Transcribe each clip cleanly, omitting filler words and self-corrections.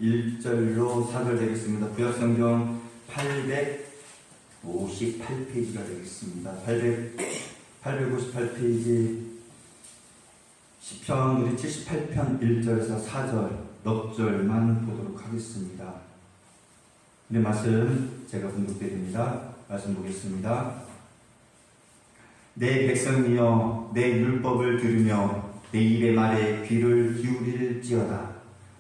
1절로 4절 되겠습니다. 구약성경 858페이지가 되겠습니다. 858페이지 시편 우리 78편 1절에서 4절 넉 절만 보도록 하겠습니다. 네, 말씀 제가 봉독드립니다. 말씀 보겠습니다. 내 백성이여 내 율법을 들으며 내 입의 말에 귀를 기울일지어다.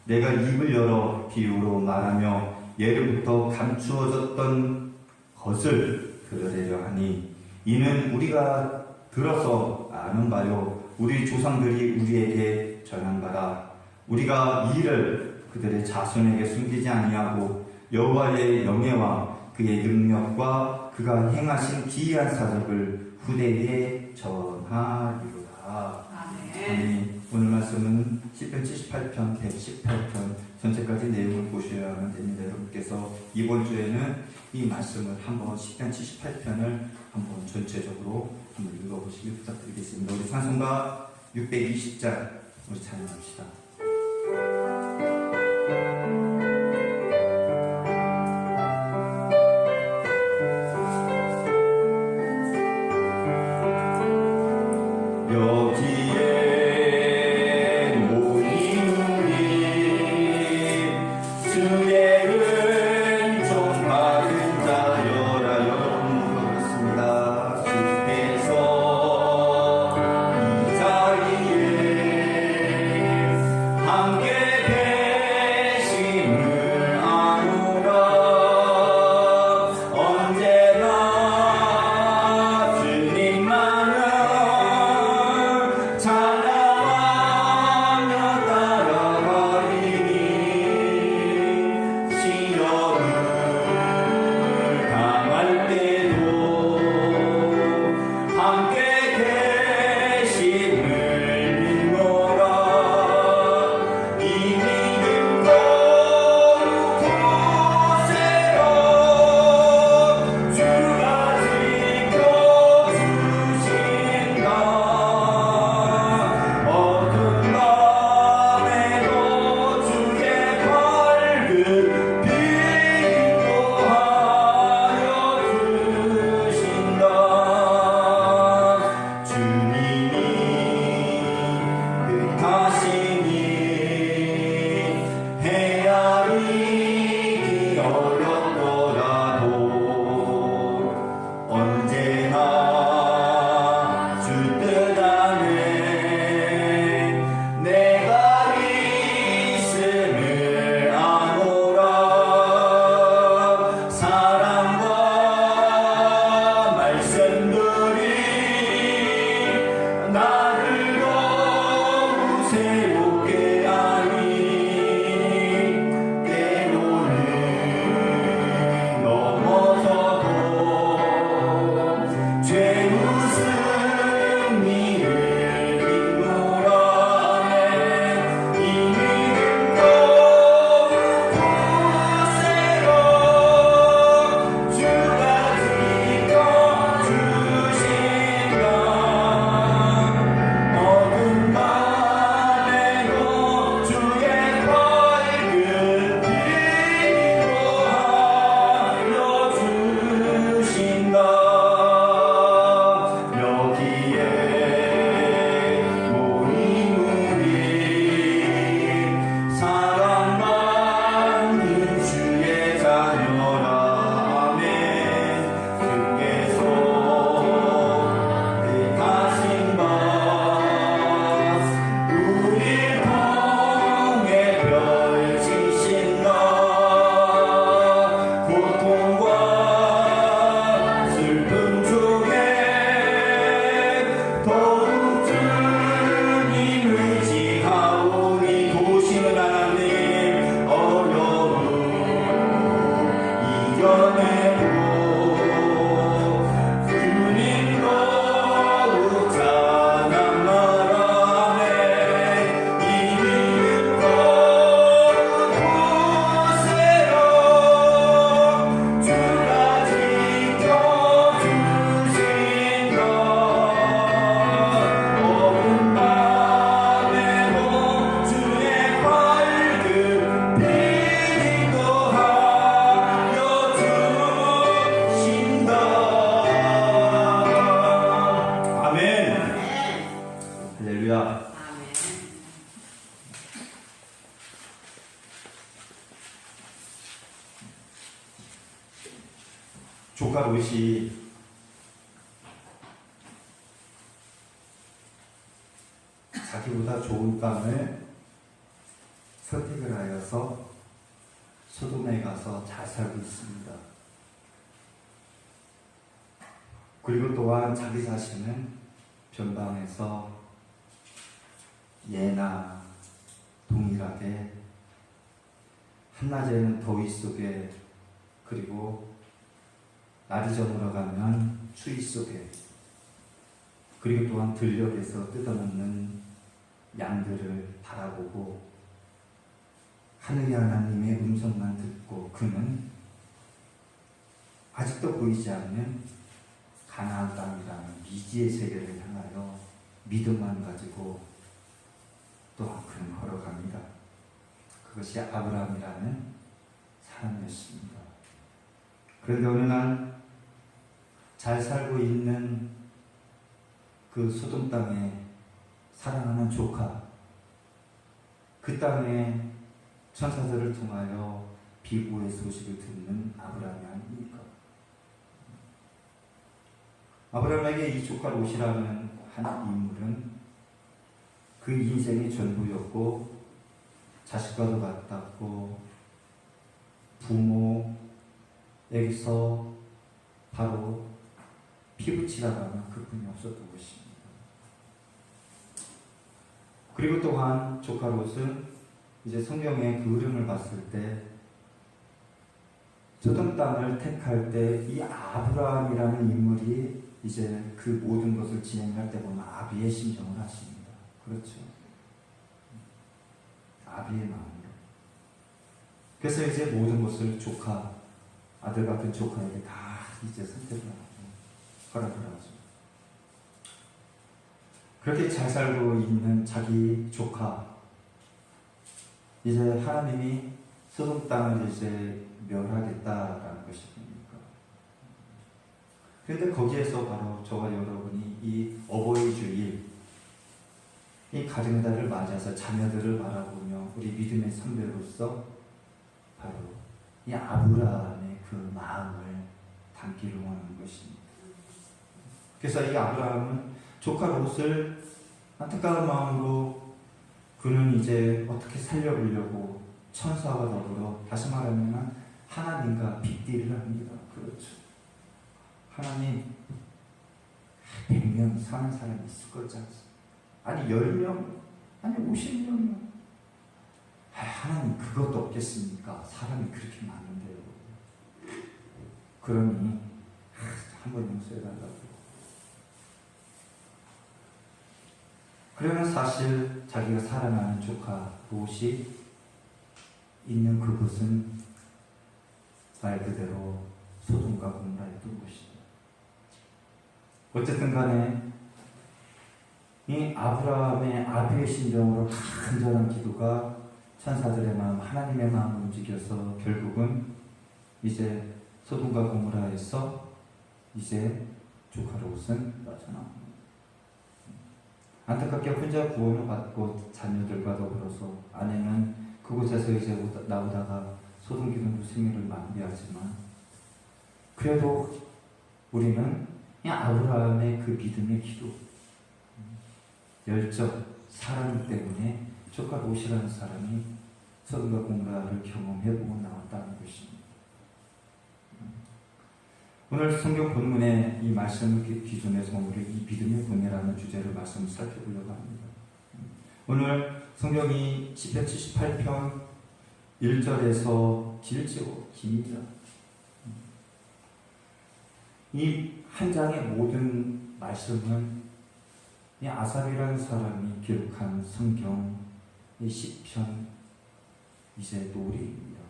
내가 입을 열어 비유로 말하며 예로부터 감추어졌던 것을 그러려려 하니 이는 우리가 들어서 아는 바요 우리 조상들이 우리에게 전한 바라. 우리가 이를 그들의 자손에게 숨기지 아니하고 여호와의 영예와 그의 능력과 그가 행하신 기이한 사적을 후대에 전하리로다. 아멘. 오늘 말씀은 시편 78편, 118편 전체까지 내용을 보셔야만 됩니다. 여러분께서 이번 주에는 이 말씀을 한번 시편 78편을 한번 전체적으로 한번 읽어보시길 부탁드리겠습니다. 우리 찬송가 620장 우리 찬양합시다. 조카 롯이 자기보다 좋은 땅을 선택을 하여서 소돔에 가서 잘 살고 있습니다. 그리고 또한 자기 자신은 변방에서 예나 동일하게 한낮에는 더위 속에, 그리고 날이 저물어가면 추위 속에, 그리고 또한 들녘에서 뜯어먹는 양들을 바라보고 하늘의 하나님의 음성만 듣고 그는 아직도 보이지 않는 가나안 땅이라는 미지의 세계를 향하여 믿음만 가지고 또한 그는 걸어갑니다. 그것이 아브라함이라는 사람이었습니다. 그런데 어느 날 잘 살고 있는 그 소돔 땅에 사랑하는 조카, 그 땅에 천사들을 통하여 비보의 소식을 듣는 아브라함이 아닙니까? 아브라함에게 이 조카 롯이라는 한 인물은 그 인생의 전부였고, 자식과도 같았고, 부모에게서 바로 피부치라고 하면 그뿐이 없었던 것입니다. 그리고 또한 조카 롯은 이제 성경의 그 흐름을 봤을 때 소돔 땅을 택할 때 이 아브라함이라는 인물이 이제 그 모든 것을 진행할 때 보면 아비의 심정을 아십니다. 그렇죠. 아비의 마음으로. 그래서 이제 모든 것을 조카, 아들 같은 조카에게 다 이제 선택을 하고 허락을 하죠. 그렇게 잘 살고 있는 자기 조카, 이제 하나님이 소돔 땅을 이제 멸하겠다라는 것입니까? 그런데 거기에서 바로 저와 여러분이 이 어버이 주일, 이 가정달을 맞아서 자녀들을 바라보며 우리 믿음의 선배로서 바로 이 아브라함의 그 마음을 담기를 원하는 것입니다. 그래서 이 아브라함은 조카 롯을 안타까운 마음으로 그는 이제 어떻게 살려보려고 천사와 더불어, 다시 말하면 하나님과 빅딜을 합니다. 그렇죠. 하나님, 100명 사는 사람이 있을 거지 않습니까? 아니 10명, 아니 50명이요. 하나님 그것도 없겠습니까? 사람이 그렇게 많은데요. 그러니 한번 용서해달라고. 그러면 사실 자기가 사랑하는 조카 롯이 있는 그곳은 말 그대로 소돔과 고모라였던 것이죠. 어쨌든 간에 이 아브라함의 아비의 심정으로 간절한 기도가 천사들의 마음, 하나님의 마음을 움직여서 결국은 이제 소돔과 고모라에서 이제 조카 롯은 빠져나옵니다. 안타깝게 혼자 구원을 받고 자녀들과 더불어서 아내는 그곳에서 이제 나오다가 소돔 기둥으로 생명을 마무리하지만, 그래도 우리는 이 아브라함의 그 믿음의 기도, 열정, 사랑 때문에 조카 롯이라는 사람이 소돔과 고모라를 경험해보고 나왔다는 것입니다. 오늘 성경 본문의 이 말씀을 기준해서 오늘 이 믿음의 분해라는 주제를 말씀을 살펴보려고 합니다. 오늘 성경이 시편 78편 1절에서 길죠. 깁니다. 이 한 장의 모든 말씀은 이 아삽이라는 사람이 기록한 성경의 시편 이제 노래입니다.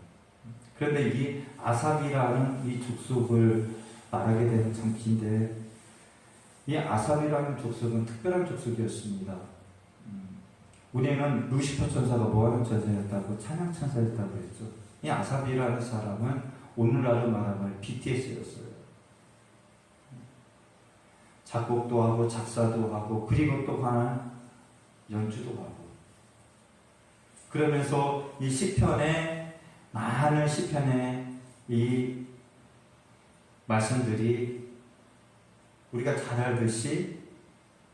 그런데 이 아삽이라는 이 족속을 말하게 되는 장기인데, 이 아삽이라는 족속은 특별한 족속이었습니다. 우리는 루시퍼 천사가 뭐하는 천사였다고, 찬양 천사였다고 했죠. 이 아삽이라는 사람은 오늘날로 말하면 BTS였어요. 작곡도 하고 작사도 하고 그리고 또한 연주도 하고, 그러면서 이 시편에, 많은 시편에 이 말씀들이 우리가 잘 알듯이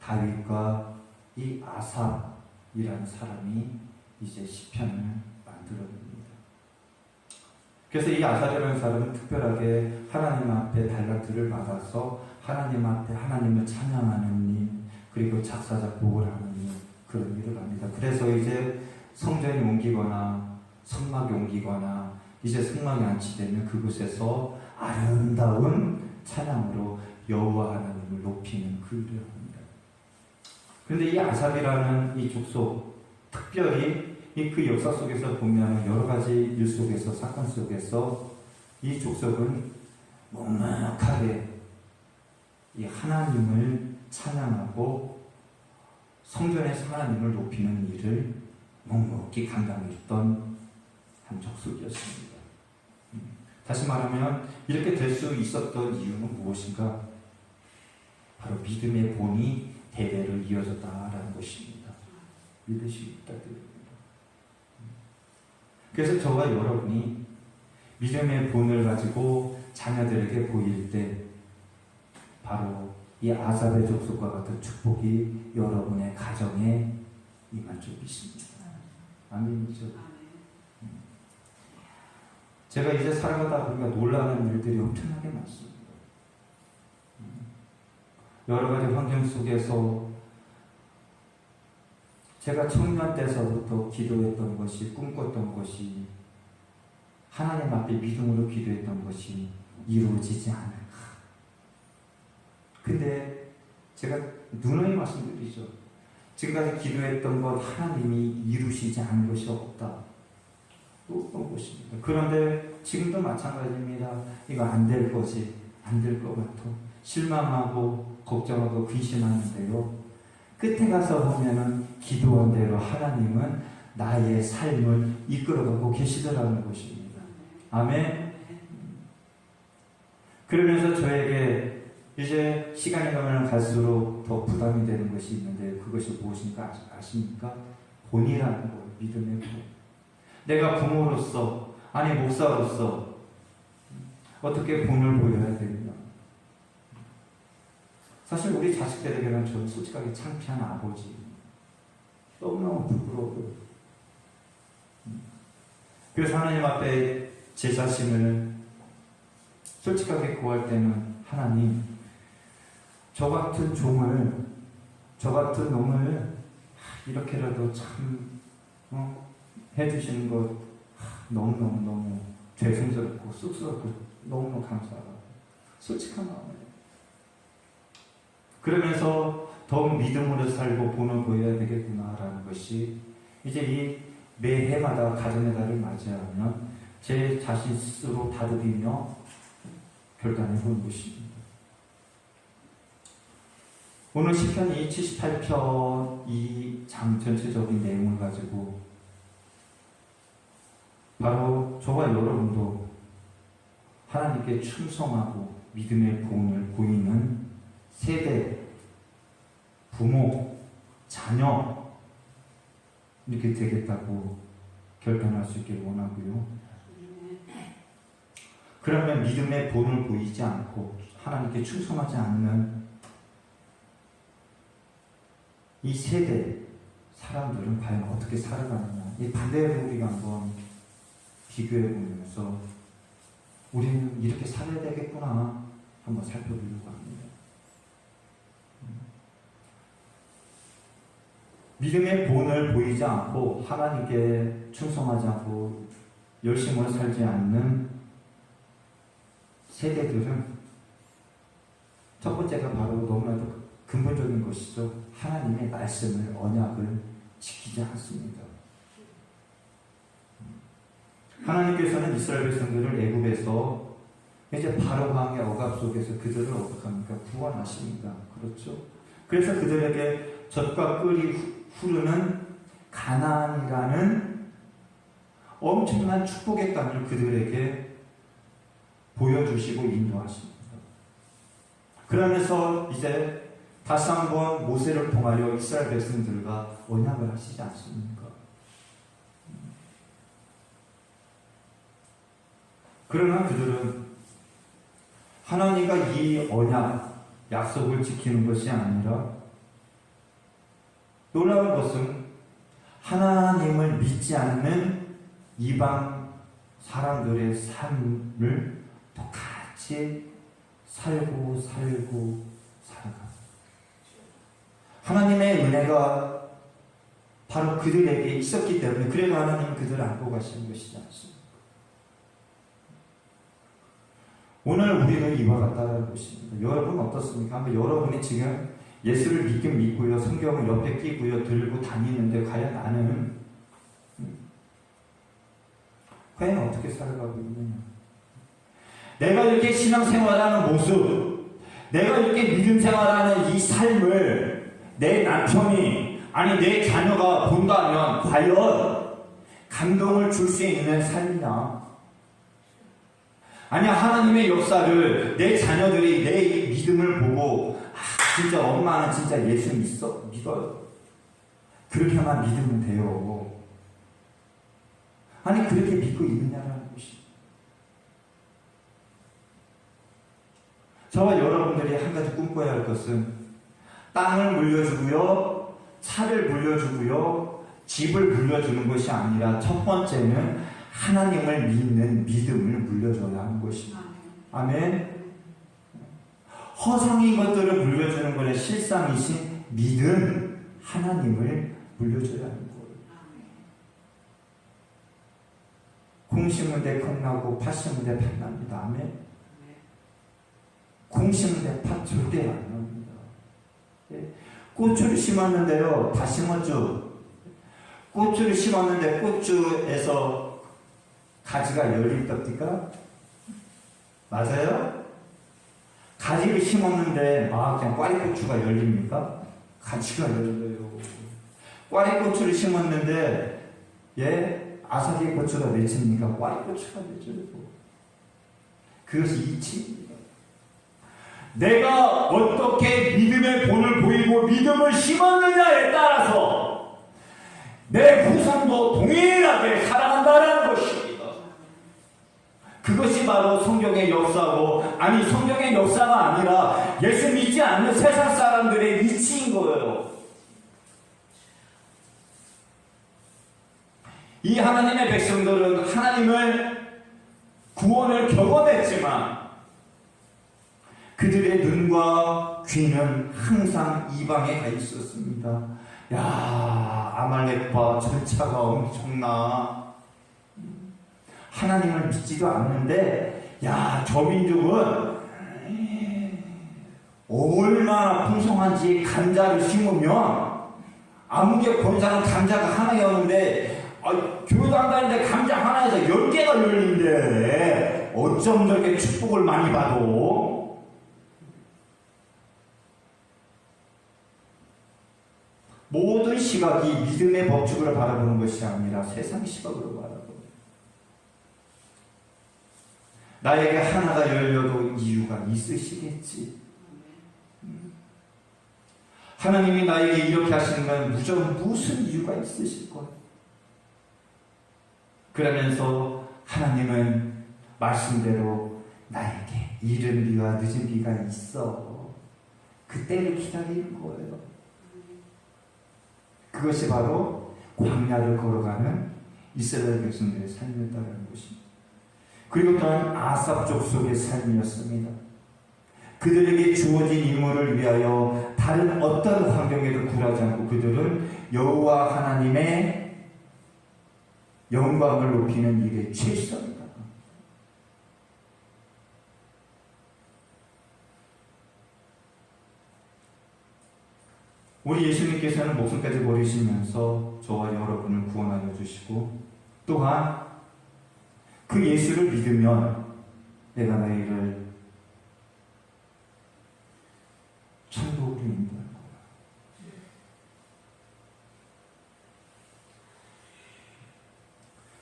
다윗과 이 아삽이라는 사람이 이제 시편을 만들어냅니다. 그래서 이 아삽이라는 사람은 특별하게 하나님 앞에 달란트를 받아서 하나님 앞에 하나님을 찬양하는 일, 그리고 작사 작곡을 하는 일, 그런 일을 합니다. 그래서 이제 성전이 옮기거나 성막이 옮기거나 이제 성막이 안치되면 그곳에서 아름다운 찬양으로 여호와 하나님을 높이는 그 일을 합니다. 그런데 이 아삽이라는 이 족속, 특별히 그 역사 속에서 보면 여러 가지 일 속에서, 사건 속에서 이 족속은 묵묵하게 이 하나님을 찬양하고 성전에서 하나님을 높이는 일을 묵묵히 감당했던 한 족속이었습니다. 다시 말하면 이렇게 될 수 있었던 이유는 무엇인가? 바로 믿음의 본이 대대로 이어졌다라는 것입니다. 믿으시기 부탁드립니다. 그래서 저와 여러분이 믿음의 본을 가지고 자녀들에게 보일 때 바로 이 아삽의 족속과 같은 축복이 여러분의 가정에 임할 줄 믿습니다. 아멘이죠. 제가 이제 살아가다 보니까 놀라는 일들이 엄청나게 많습니다. 여러 가지 환경 속에서 제가 청년 때서부터 기도했던 것이, 꿈꿨던 것이, 하나님 앞에 믿음으로 기도했던 것이 이루어지지 않을까. 근데 제가 누누이 말씀드리죠. 지금까지 기도했던 것 하나님이 이루시지 않은 것이 없다. 또 것입니다. 그런데 지금도 마찬가지입니다. 이거 안 될 거지, 안 될 것 같아. 실망하고 걱정하고 근심하는데요. 끝에 가서 보면은 기도한 대로 하나님은 나의 삶을 이끌어가고 계시더라는 것입니다. 아멘. 그러면서 저에게 이제 시간이 가면 갈수록 더 부담이 되는 것이 있는데 그것이 무엇인가 아십니까? 본이라는 거예요. 믿음의 본. 내가 부모로서, 아니 목사로서 어떻게 본을 보여야 되느냐. 사실 우리 자식들에게는 저는 솔직하게 창피한 아버지, 너무너무 부끄러워요. 그래서 하나님 앞에 제 자신을 솔직하게 구할 때는 하나님, 저 같은 종을, 저 같은 놈을 이렇게라도 참 해주시는 것 너무너무 죄송스럽고 쑥스럽고 너무너무 감사하고 솔직한 마음이에요. 그러면서 더욱 믿음으로 살고 본을 보여야 되겠구나라는 것이 이제 이 매해마다 가정의 달을 맞이하면 제 자신 스스로 다독이며 결단해 보는 것입니다. 오늘 시편 78편 이 장 전체적인 내용을 가지고 바로 저와 여러분도 하나님께 충성하고 믿음의 본을 보이는 세대, 부모, 자녀 이렇게 되겠다고 결단할 수 있기를 원하고요. 그러면 믿음의 본을 보이지 않고 하나님께 충성하지 않는 이 세대 사람들은 과연 어떻게 살아가느냐. 이 반대로 우리가 한번 비교해 보면서 우리는 이렇게 살아야 되겠구나 한번 살펴보려고 합니다. 믿음의 본을 보이지 않고 하나님께 충성하지 않고 열심으로 살지 않는 세대들은 첫 번째가 바로 너무나도 근본적인 것이죠. 하나님의 말씀을, 언약을 지키지 않습니다. 하나님께서는 이스라엘 백성들을 애굽에서 이제 바로 왕의 억압 속에서 그들을 어떻게 합니까? 구원하십니다. 그렇죠? 그래서 그들에게 젖과 꿀이 흐르는 가나안이라는 엄청난 축복의 땅을 그들에게 보여주시고 인도하십니다. 그러면서 이제 다시 한번 모세를 통하여 이스라엘 백성들과 언약을 하시지 않습니까? 그러나 그들은 하나님과 이 언약, 약속을 지키는 것이 아니라 놀라운 것은 하나님을 믿지 않는 이방 사람들의 삶을 똑같이 살고 살아가. 하나님의 은혜가 바로 그들에게 있었기 때문에 그래도 하나님은 그들을 안고 가시는 것이지 않습니까? 오늘 우리는 이와 같다는 것입니다. 여러분 어떻습니까? 한번 여러분이 지금 예수를 믿긴 믿고요, 성경을 옆에 끼고요, 들고 다니는데 과연 어떻게 살아가고 있느냐? 내가 이렇게 신앙생활하는 모습, 내가 이렇게 믿음생활하는 이 삶을 내 남편이, 아니 내 자녀가 본다면 과연 감동을 줄 수 있는 삶이냐? 아니야, 하나님의 역사를 내 자녀들이 내 믿음을 보고 진짜 엄마는 진짜 예수 믿어요. 그렇게만 믿으면 돼요. 아니 그렇게 믿고 있느냐라는 것이. 저와 여러분들이 한 가지 꿈꿔야 할 것은 땅을 물려주고요, 차를 물려주고요, 집을 물려주는 것이 아니라 첫 번째는 하나님을 믿는 믿음을 물려줘야 하는 것입니다. 아멘. 허상인 것들을 물려주는 것의 실상이신 믿음, 하나님을 물려줘야 하는 거예요. 콩 심은 데 콩나고 팥 심은 데 팥 납니다. 아멘. 콩 심은 데 팥 절대 안 납니다. 고추를 심었는데요, 다 심었죠. 고추를 심었는데 고추에서 가지가 열릴 겁니까? 맞아요? 가지를 심었는데 그냥 꽈리고추가 열립니까? 가지가 열려요. 꽈리고추를 심었는데 아삭이 고추가 맺힙니까? 꽈리고추가 맺혀요. 그것이 이치입니다. 내가 어떻게 믿음의 본을 보이고 믿음을 심었느냐에 따라서 내 후손도 동일하게 살아간다는 것입니다. 그것이 바로 성경의 역사고, 아니 성경의 역사가 아니라 예수 믿지 않는 세상 사람들의 이치인 거예요. 이 하나님의 백성들은 하나님을 구원을 경험했지만 그들의 눈과 귀는 항상 이방에 가 있었습니다. 야, 아말렉과 절차가 엄청나. 하나님을 믿지도 않는데, 저 민족은 얼마나 풍성한지 감자를 심으면 아무개 본사는 감자가 하나였는데 교회도 안 다니는데 감자 하나에서 10개가 열린대. 어쩜 저렇게 축복을 많이 받어? 모든 시각이 믿음의 법칙으로 바라보는 것이 아니라 세상 시각으로 바라보는. 나에게 하나가 열려도 이유가 있으시겠지. 하나님이 나에게 이렇게 하시는 건 무슨 이유가 있으실 거예요. 그러면서 하나님은 말씀대로 나에게 이른 비와 늦은 비가 있어. 그때를 기다리는 거예요. 그것이 바로 광야를 걸어가는 이스라엘 백성들의 삶이었다는 것입니다. 그리고 또한 아삽 족속의 삶이었습니다. 그들에게 주어진 임무를 위하여 다른 어떤 환경에도 굴하지 않고 그들은 여호와 하나님의 영광을 높이는 일에 최선이다. 우리 예수님께서는 목숨까지 버리시면서 저와 여러분을 구원하여 주시고, 또한 그 예수를 믿으면 내가 너희를 천국으로 인도할 거야.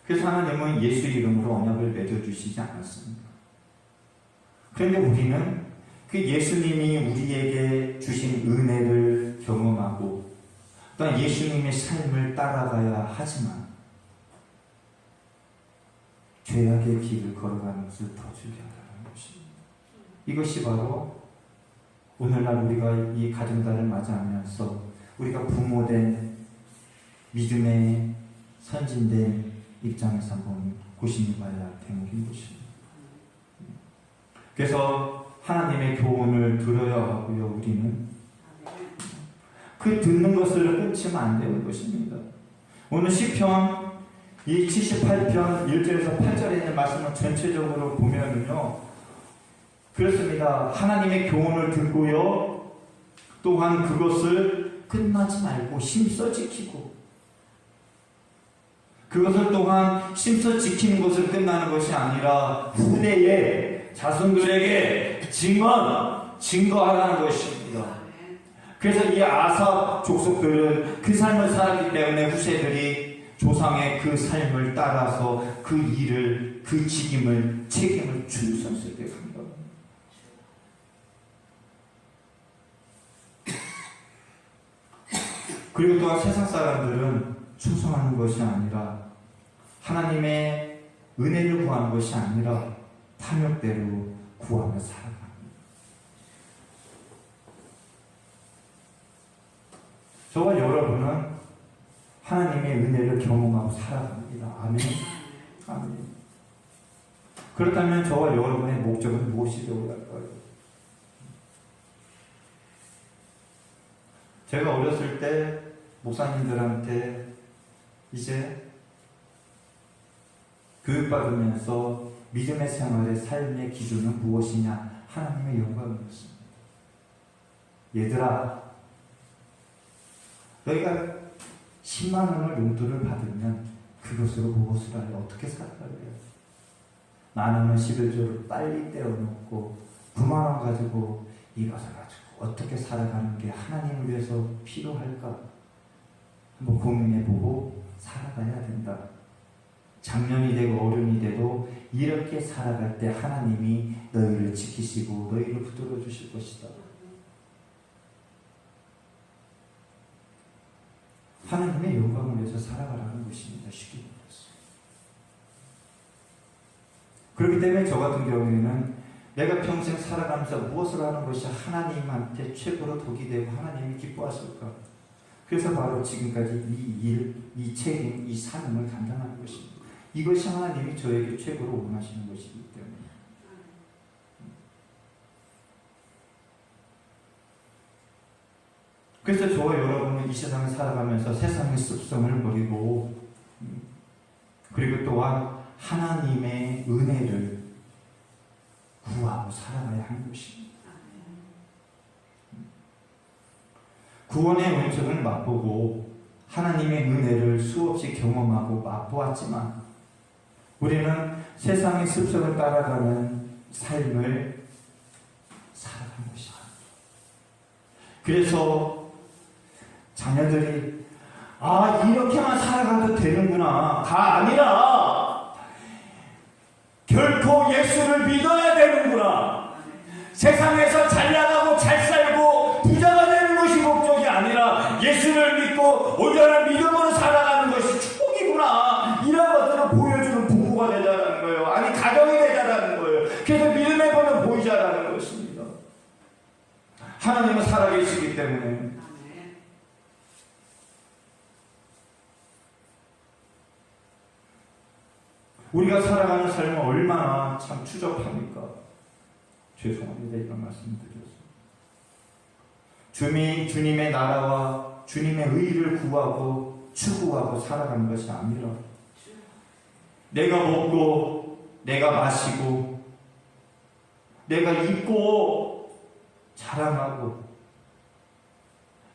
그래서 하나님은 예수 이름으로 언약을 맺어주시지 않았습니다. 그런데 우리는 그 예수님이 우리에게 주신 은혜를 경험하고 또한 예수님의 삶을 따라가야 하지만 죄악의 길을 걸어가는 것을 더 즐겨하는 것입니다. 이것이 바로 오늘날 우리가 이 가정달을 맞이하면서 우리가 부모된 믿음의 선진된 입장에서 한번 고심해봐야 할 대목인 것입니다. 그래서 하나님의 교훈을 들어야 하고요. 우리는 그 듣는 것을 끊치면 안 되는 것입니다. 오늘 시편 이 78편 1절에서 8절에 있는 말씀을 전체적으로 보면은요, 그렇습니다. 하나님의 교훈을 듣고요, 또한 그것을 끝나지 말고 힘써 지키고, 그것을 또한 힘써 지키는 것을 끝나는 것이 아니라 후대에 자손들에게 증거하라는 것입니다. 그래서 이 아삽 족속들은 그 삶을 살았기 때문에 후세들이 조상의 그 삶을 따라서 그 일을, 그 책임을 준수했을 때 합니다. 그리고 또한 세상 사람들은 충성하는 것이 아니라 하나님의 은혜를 구하는 것이 아니라 탐욕대로 구하며 살아갑니다. 저와 여러분은 하나님의 은혜를 경험하고 살아갑니다. 아멘. 아멘. 그렇다면 저와 여러분의 목적은 무엇이 되어야 할까요? 제가 어렸을 때 목사님들한테 이제 교육받으면서 믿음의 생활의 삶의 기준은 무엇이냐? 하나님의 영광이었습니다. 얘들아, 너희가 10만 원을 용돈을 받으면 그것으로 무엇을 하려? 어떻게 살아가려? 나는 11조를 빨리 떼어놓고 9만 원 가지고 이것을 가지고 어떻게 살아가는 게 하나님을 위해서 필요할까? 한번 고민해보고 살아가야 된다. 장년이 되고 어른이 돼도 이렇게 살아갈 때 하나님이 너희를 지키시고 너희를 붙들어 주실 것이다. 하나님의 영광을 위해서 살아가라는 것입니다. 쉽게 말해서. 그렇기 때문에 저 같은 경우에는 내가 평생 살아가면서 무엇을 하는 것이 하나님한테 최고로 덕이 되고 하나님이 기뻐하실까? 그래서 바로 지금까지 이 일, 이 책임, 이 사명을 감당하는 것입니다. 이것이 하나님이 저에게 최고로 원하시는 것이기 때문에. 그래서 저와 여러분은 이 세상을 살아가면서 세상의 습성을 버리고, 그리고 또한 하나님의 은혜를 구하고 살아가야 하는 것입니다. 구원의 은총을 맛보고 하나님의 은혜를 수없이 경험하고 맛보았지만 우리는 세상의 습성을 따라가는 삶을 살아가는 것이다. 그래서 자녀들이 이렇게만 살아가도 되는구나가 아니라 결코 예수를 믿어야 되는구나. 세상에서 잘 나가고 잘 살고 부자가 되는 것이 목적이 아니라 예수를 믿고 온전한 믿음으로 살아가는 것이 축복이구나. 이런 것들을 보여주는 부부가 되자라는 거예요. 아니 가정이 되자라는 거예요. 그래서 믿음의 번을 보이자라는 것입니다. 하나님은 살아계시기 때문에 우리가 살아가는 삶은 얼마나 참 추접합니까? 죄송합니다. 이런 말씀을 드려서. 주님의 나라와 주님의 의를 구하고 추구하고 살아가는 것이 아니라 내가 먹고 내가 마시고 내가 입고 자랑하고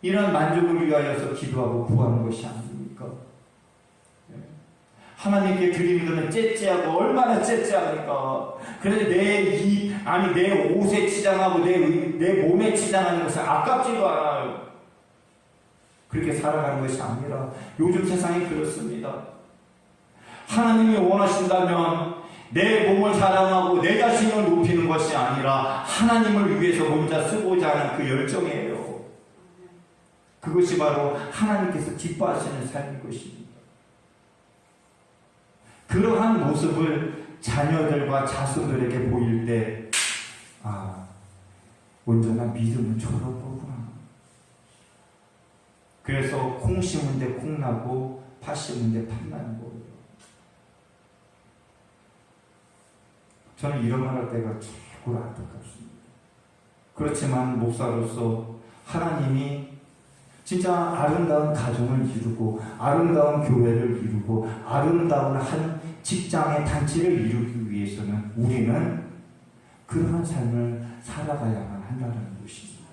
이런 만족을 위하여서 기도하고 구하는 것이 아닙니까? 하나님께 드리는 것은 째째하고 얼마나 째째합니까? 그래서 내 옷에 치장하고 내 몸에 치장하는 것은 아깝지도 않아요. 그렇게 살아가는 것이 아니라 요즘 세상이 그렇습니다. 하나님이 원하신다면 내 몸을 사랑하고 내 자신을 높이는 것이 아니라 하나님을 위해서 혼자 쓰고자 하는 그 열정이에요. 그것이 바로 하나님께서 기뻐하시는 삶인 것입니다. 그러한 모습을 자녀들과 자손들에게 보일 때 온전한 믿음은 저런 거구나. 그래서 콩 심은 데 콩 나고 팥 심은 데 팥 나는 거예요. 저는 이런 말 할 때가 최고로 안타깝습니다. 그렇지만 목사로서 하나님이 진짜 아름다운 가정을 이루고 아름다운 교회를 이루고 아름다운 한 직장의 단체를 이루기 위해서는 우리는 그러한 삶을 살아가야만 한다는 것입니다.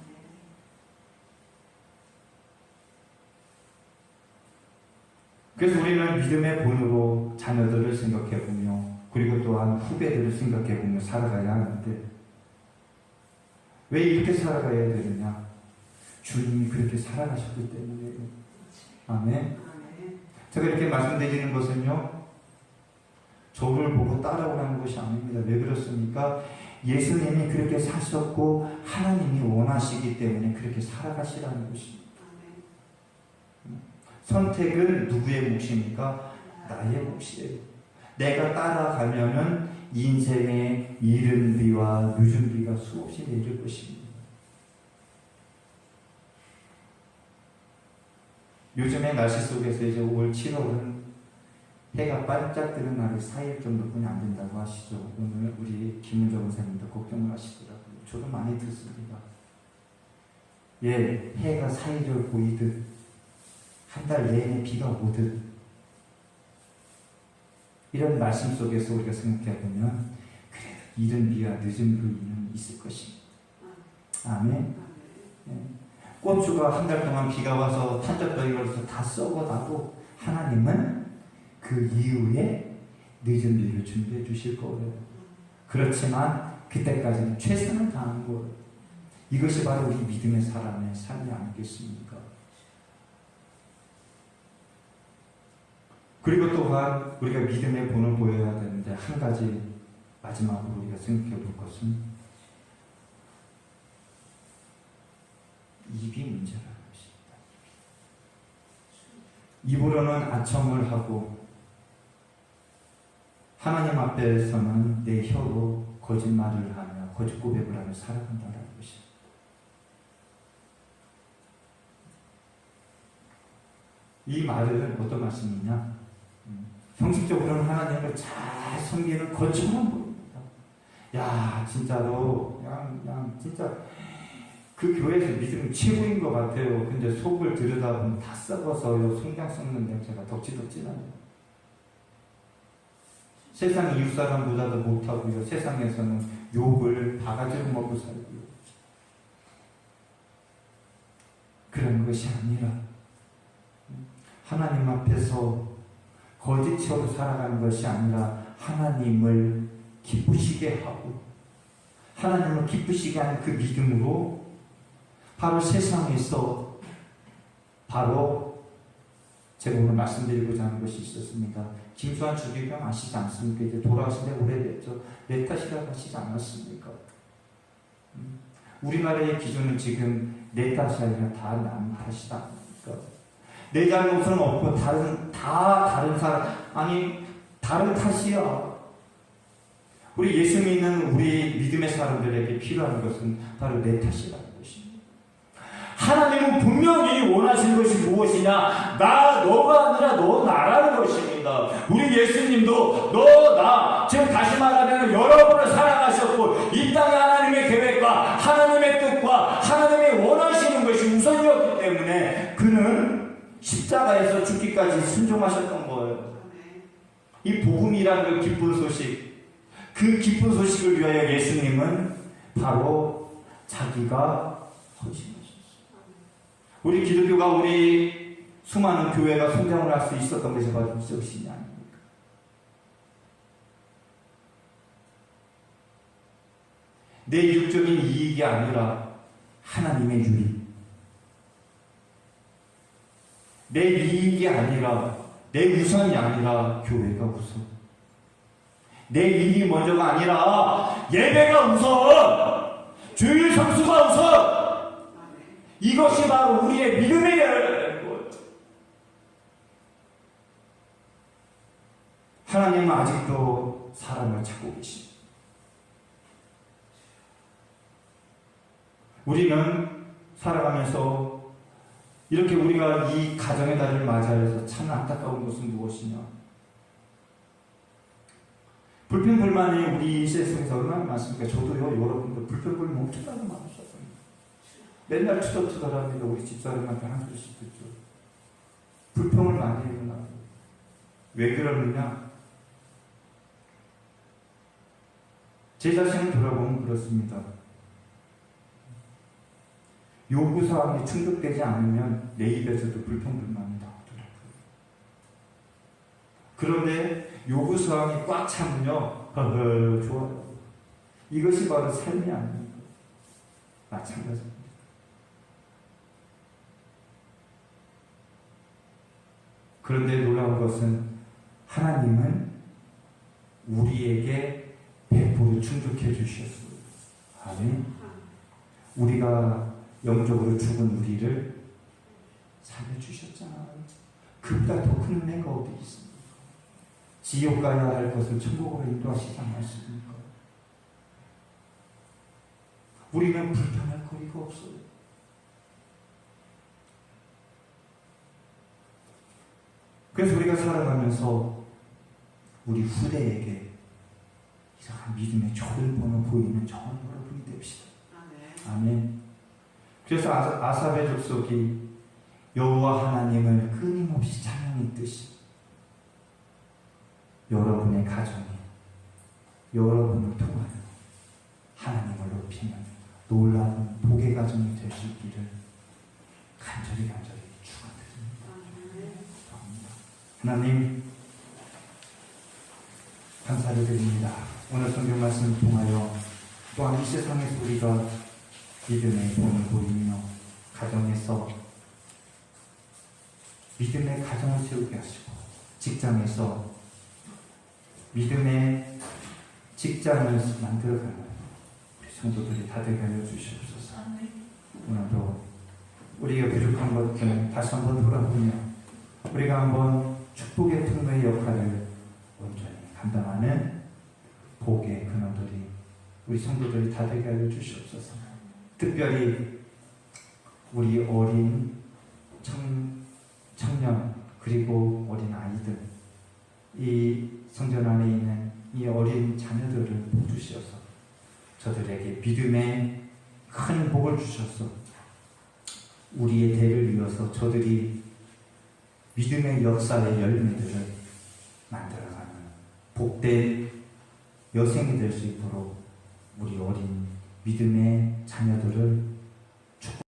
그래서 우리는 믿음의 본으로 자녀들을 생각해보며 그리고 또한 후배들을 생각해보며 살아가야 하는데 왜 이렇게 살아가야 되느냐? 주님이 그렇게 살아가셨기 때문이에요. 아멘. 제가 이렇게 말씀드리는 것은요, 저를 보고 따라오라는 것이 아닙니다. 왜 그렇습니까? 예수님이 그렇게 사셨고 하나님이 원하시기 때문에 그렇게 살아가시라는 것입니다. 선택은 누구의 몫입니까? 나의 몫이에요. 내가 따라가면은 인생의 이른 비와 늦은 비가 수없이 내릴 것입니다. 요즘에 날씨 속에서 이제 올 7월은 해가 반짝 뜨는 날이 4일 정도뿐이 안 된다고 하시죠. 오늘 우리 김은정 선생님도 걱정을 하시더라고요. 저도 많이 듣습니다. 예, 해가 4일을 보이듯 한 달 내내 비가 오듯 이런 말씀 속에서 우리가 생각해보면 그래도 이른 비와 늦은 비는 있을 것입니다. 아멘. 예. 고추가 한 달 동안 비가 와서 탄저병이 걸려서 다 썩어나도 하나님은 그 이후에 늦은 비를 준비해 주실 거예요. 그렇지만 그때까지는 최선을 다하는 거예요. 이것이 바로 우리 믿음의 사람의 삶이 아니겠습니까? 그리고 또한 우리가 믿음의 본을 보여야 되는데 한 가지 마지막으로 우리가 생각해 볼 것은 입이 문제라는 것입니다. 입으로는 아첨을 하고 하나님 앞에서는 내 혀로 거짓말을 하며 거짓 고백을 하며 살아간다는 것입니다. 이 말은 어떤 말씀이냐? 형식적으로는 하나님을 잘 섬기는 것처럼 보입니다. 야, 진짜로 그냥 진짜 그 교회에서 믿음이 최고인 것 같아요. 근데 속을 들여다보면 다 썩어서요. 송장 썩는 냄새가 덕지덕지 나요. 세상 이웃사람보다도 못하고요. 세상에서는 욕을 바가지로 먹고 살고요. 그런 것이 아니라 하나님 앞에서 거짓으로 살아가는 것이 아니라 하나님을 기쁘시게 하고 하나님을 기쁘시게 하는 그 믿음으로 바로 세상에서 바로 제가 오늘 말씀드리고자 하는 것이 있었습니다. 김수환 주기경 아시지 않습니까? 이제 돌아가신 지 오래됐죠. 내 탓이라고 하시지 않았습니까? 우리나라의 기준은 지금 내 탓이 아니라 다 남 탓이다 아닙니까? 내 잘못은 없고 다른 사람 아니 다른 탓이야. 우리 예수 믿는 우리 믿음의 사람들에게 필요한 것은 바로 내 탓이라는 것입니다. 하나님은 분명히 원하시는 것이 무엇이냐? 너가 아니라 너 나라는 것입니다. 우리 예수님도 너 나 지금 다시 말하면 여러분을 사랑하셨고 이 땅에 하나님의 계획과 하나님의 뜻과 하나님이 원하시는 것이 우선이었기 때문에 그는 십자가에서 죽기까지 순종하셨던 거예요. 이 복음이라는 그 기쁜 소식, 그 기쁜 소식을 위하여 예수님은 바로 자기가 헌신하셨어요. 우리 기독교가 우리 수많은 교회가 성장을 할 수 있었던 것이 바로 이것이 아닙니까? 내 육적인 이익이 아니라 하나님의 유익, 내 이익이 아니라 내 우선이 아니라 교회가 우선, 내 일이 먼저가 아니라 예배가 우선, 주일 성수가 우선, 이것이 바로 우리의 믿음의 거예요. 하나님은 아직도 사람을 찾고 계십니다. 우리는 살아가면서 이렇게 우리가 이 가정의 달을 맞이해서 참 안타까운 것은 무엇이냐? 불평불만이 우리 세상에서 얼마나 많습니까? 저도요, 여러분들 불평불만 엄청나게 많으셨어요. 맨날 투덜투덜합니다. 우리 집사람한테 한 소리씩 듣죠. 불평을 많이 해요, 나도. 왜 그러느냐? 제 자신을 돌아보면 그렇습니다. 요구사항이 충족되지 않으면 내 입에서도 불평불만이 나오더라고요. 그런데 요구사항이 꽉 차면요, 좋아요. 이것이 바로 삶이 아닙니까? 마찬가지입니다. 그런데 놀라운 것은 하나님은 우리에게 100% 충족해 주셨어요. 아멘. 우리가 영적으로 죽은 우리를 살려주셨잖아요. 그보다 더 큰 은혜가 어디 있습니까? 지옥 가야 할 것을 천국으로 인도하시지 않았습니까? 우리는 불편할 거리가 없어요. 그래서 우리가 살아가면서 우리 후대에게 이상한 믿음의 초일본을 보이는 저런 여러분이 됩시다. 아멘. 그래서 아삽의 족속이 여호와 하나님을 끊임없이 찬양했듯이 여러분의 가정이 여러분을 통하여 하나님을 높이는 놀라운 복의 가정이 될 수 있기를 간절히 축원드립니다. 하나님 감사를 드립니다. 오늘 성경 말씀을 통하여 또한 이 세상에서 우리가 믿음의 본을 보이며 가정에서 믿음의 가정을 세우게 하시고 직장에서 믿음의 직장을 만들어가는 우리 성도들이 다되게 하여 주시옵소서. 오늘도 우리가 부족한 것들 다시 한번 돌아보며 우리가 한번 축복의 통로의 역할을 온전히 감당하는 복의 근원들이 우리 성도들이 다되게 하여 주시옵소서. 특별히 우리 어린 청년 그리고 어린 아이들 이 성전 안에 있는 이 어린 자녀들을 주시어서 저들에게 믿음의 큰 복을 주셔서 우리의 대를 이어서 저들이 믿음의 역사의 열매들을 만들어가는 복된 여생이 될 수 있도록 우리 어린 믿음의 자녀들을